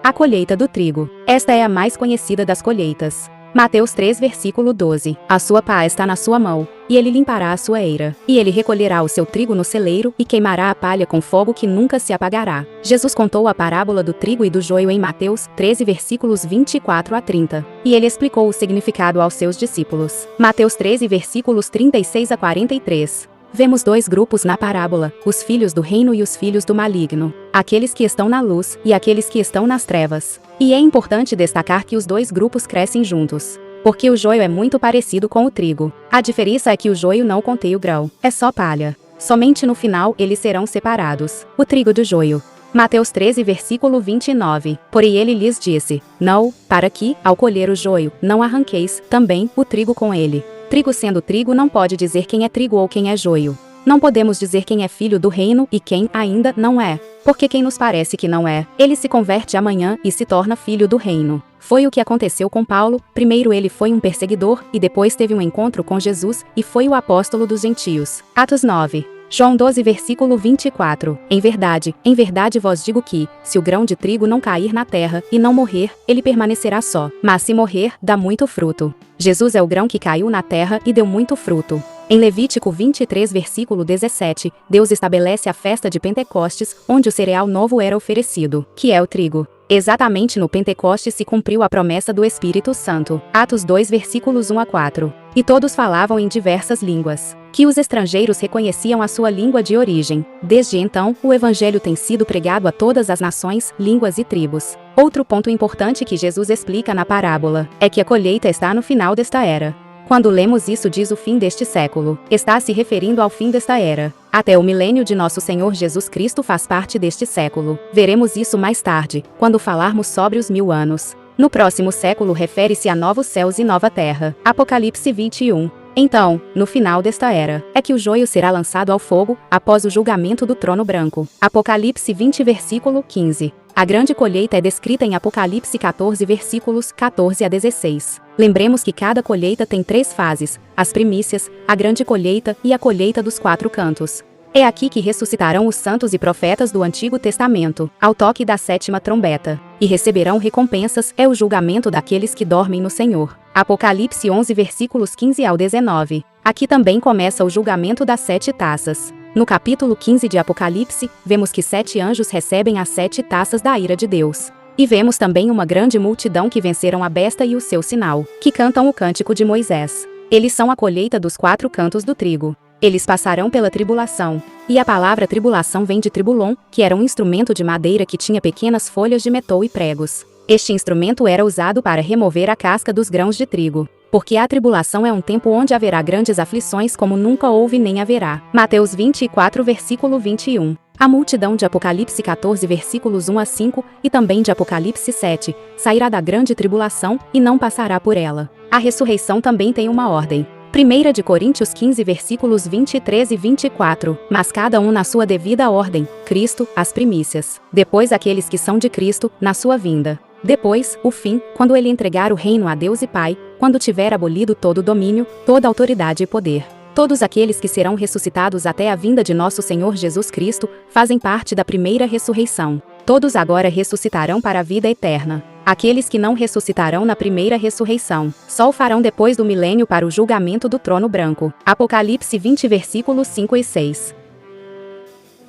A colheita do trigo. Esta é a mais conhecida das colheitas. Mateus 3 versículo 12. A sua pá está na sua mão, e ele limpará a sua eira. E ele recolherá o seu trigo no celeiro, e queimará a palha com fogo que nunca se apagará. Jesus contou a parábola do trigo e do joio em Mateus 13 versículos 24 a 30. E ele explicou o significado aos seus discípulos. Mateus 13 versículos 36 a 43. Vemos dois grupos na parábola, os filhos do reino e os filhos do maligno, aqueles que estão na luz e aqueles que estão nas trevas. E é importante destacar que os dois grupos crescem juntos, porque o joio é muito parecido com o trigo. A diferença é que o joio não contém o grão, é só palha. Somente no final eles serão separados, o trigo do joio. Mateus 13 versículo 29. Porém ele lhes disse: Não, para que, ao colher o joio, não arranqueis também o trigo com ele. Trigo sendo trigo não pode dizer quem é trigo ou quem é joio. Não podemos dizer quem é filho do reino e quem ainda não é. Porque quem nos parece que não é, ele se converte amanhã e se torna filho do reino. Foi o que aconteceu com Paulo. Primeiro ele foi um perseguidor e depois teve um encontro com Jesus e foi o apóstolo dos gentios. Atos 9. João 12 versículo 24. Em verdade vos digo que, se o grão de trigo não cair na terra e não morrer, ele permanecerá só. Mas se morrer, dá muito fruto. Jesus é o grão que caiu na terra e deu muito fruto. Em Levítico 23 versículo 17, Deus estabelece a festa de Pentecostes, onde o cereal novo era oferecido, que é o trigo. Exatamente no Pentecostes se cumpriu a promessa do Espírito Santo. Atos 2 versículos 1 a 4. E todos falavam em diversas línguas, que os estrangeiros reconheciam a sua língua de origem. Desde então, o evangelho tem sido pregado a todas as nações, línguas e tribos. Outro ponto importante que Jesus explica na parábola é que a colheita está no final desta era. Quando lemos isso diz o fim deste século, está se referindo ao fim desta era. Até o milênio de nosso Senhor Jesus Cristo faz parte deste século. Veremos isso mais tarde, quando falarmos sobre os 1000 anos. No próximo século refere-se a novos céus e nova terra. Apocalipse 21. Então, no final desta era, é que o joio será lançado ao fogo, após o julgamento do trono branco. Apocalipse 20 versículo 15. A grande colheita é descrita em Apocalipse 14 versículos 14 a 16. Lembremos que cada colheita tem 3 fases: as primícias, a grande colheita e a colheita dos 4 cantos. É aqui que ressuscitarão os santos e profetas do Antigo Testamento, ao toque da 7ª trombeta, e receberão recompensas. É o julgamento daqueles que dormem no Senhor. Apocalipse 11 versículos 15 ao 19. Aqui também começa o julgamento das 7 taças. No capítulo 15 de Apocalipse, vemos que 7 anjos recebem as 7 taças da ira de Deus. E vemos também uma grande multidão que venceram a besta e o seu sinal, que cantam o cântico de Moisés. Eles são a colheita dos 4 cantos do trigo. Eles passarão pela tribulação. E a palavra tribulação vem de tribulon, que era um instrumento de madeira que tinha pequenas folhas de metal e pregos. Este instrumento era usado para remover a casca dos grãos de trigo. Porque a tribulação é um tempo onde haverá grandes aflições como nunca houve nem haverá. Mateus 24 versículo 21. A multidão de Apocalipse 14 versículos 1 a 5 e também de Apocalipse 7 sairá da grande tribulação e não passará por ela. A ressurreição também tem uma ordem. 1 Coríntios 15 versículos 23 e 24. Mas cada um na sua devida ordem: Cristo, as primícias. Depois aqueles que são de Cristo, na sua vinda. Depois, o fim, quando ele entregar o reino a Deus e Pai, quando tiver abolido todo o domínio, toda autoridade e poder. Todos aqueles que serão ressuscitados até a vinda de nosso Senhor Jesus Cristo, fazem parte da primeira ressurreição. Todos agora ressuscitarão para a vida eterna. Aqueles que não ressuscitarão na primeira ressurreição, só o farão depois do milênio para o julgamento do trono branco. Apocalipse 20 versículos 5 e 6.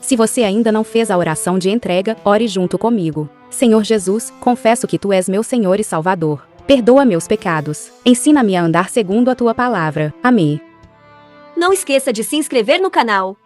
Se você ainda não fez a oração de entrega, ore junto comigo. Senhor Jesus, confesso que Tu és meu Senhor e Salvador. Perdoa meus pecados. Ensina-me a andar segundo a Tua palavra. Amém. Não esqueça de se inscrever no canal.